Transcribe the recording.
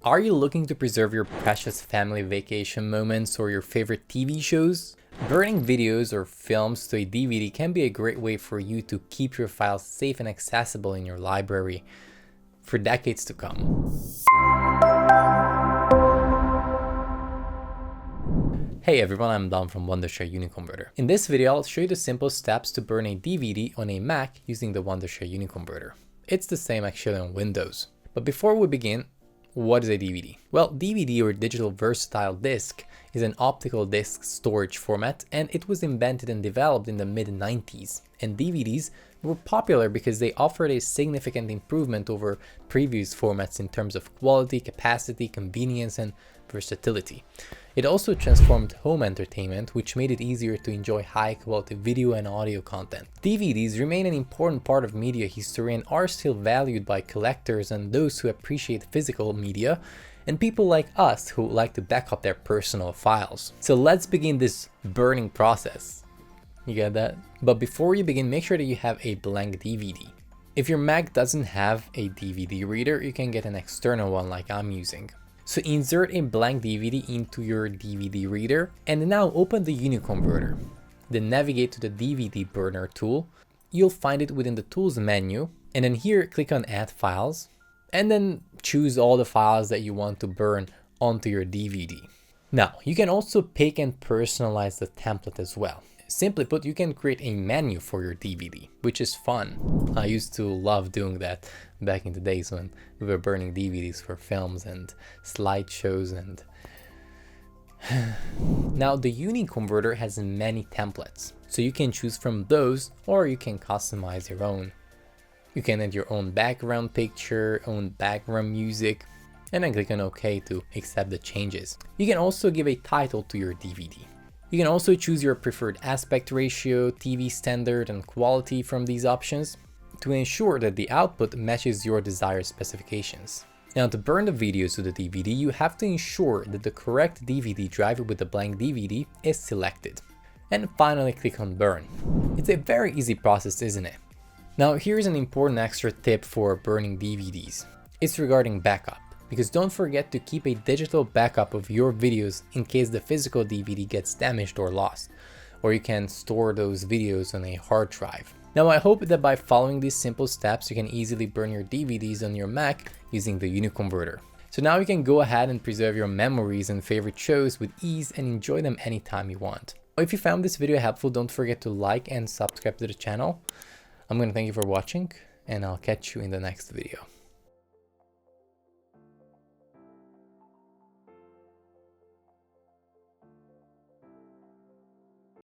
Are you looking to preserve your precious family vacation moments or your favorite TV shows? Burning videos or films to a DVD can be a great way for you to keep your files safe and accessible in your library for decades to come. Hey everyone, I'm Dom from Wondershare UniConverter. In this video, I'll show you the simple steps to burn a DVD on a Mac using the Wondershare UniConverter. It's the same actually on Windows. But before we begin, what is a DVD? Well, DVD or digital versatile disc is an optical disc storage format, and it was invented and developed in the mid-90s. And DVDs were popular because they offered a significant improvement over previous formats in terms of quality, capacity, convenience, and versatility. It also transformed home entertainment, which made it easier to enjoy high-quality video and audio content. DVDs remain an important part of media history and are still valued by collectors and those who appreciate physical media, and people like us who like to back up their personal files. So let's begin this burning process. You get that? But before you begin, make sure that you have a blank DVD. If your Mac doesn't have a DVD reader, you can get an external one like I'm using. So insert a blank DVD into your DVD reader and now open the UniConverter. Then navigate to the DVD burner tool. You'll find it within the tools menu, and then here click on add files and then choose all the files that you want to burn onto your DVD. Now you can also pick and personalize the template as well. Simply put, you can create a menu for your DVD, which is fun. I used to love doing that back in the days when we were burning DVDs for films and slideshows and... Now the UniConverter has many templates, so you can choose from those or you can customize your own. You can add your own background picture, own background music, and then click on OK to accept the changes. You can also give a title to your DVD. You can also choose your preferred aspect ratio, TV standard, and quality from these options to ensure that the output matches your desired specifications. Now, to burn the videos to the DVD, you have to ensure that the correct DVD driver with the blank DVD is selected. And finally, click on Burn. It's a very easy process, isn't it? Now, here's an important extra tip for burning DVDs. It's regarding backup. Because don't forget to keep a digital backup of your videos in case the physical DVD gets damaged or lost, or you can store those videos on a hard drive. Now I hope that by following these simple steps you can easily burn your DVDs on your Mac using the UniConverter. So now you can go ahead and preserve your memories and favorite shows with ease and enjoy them anytime you want. If you found this video helpful, don't forget to like and subscribe to the channel. I'm going to thank you for watching, and I'll catch you in the next video.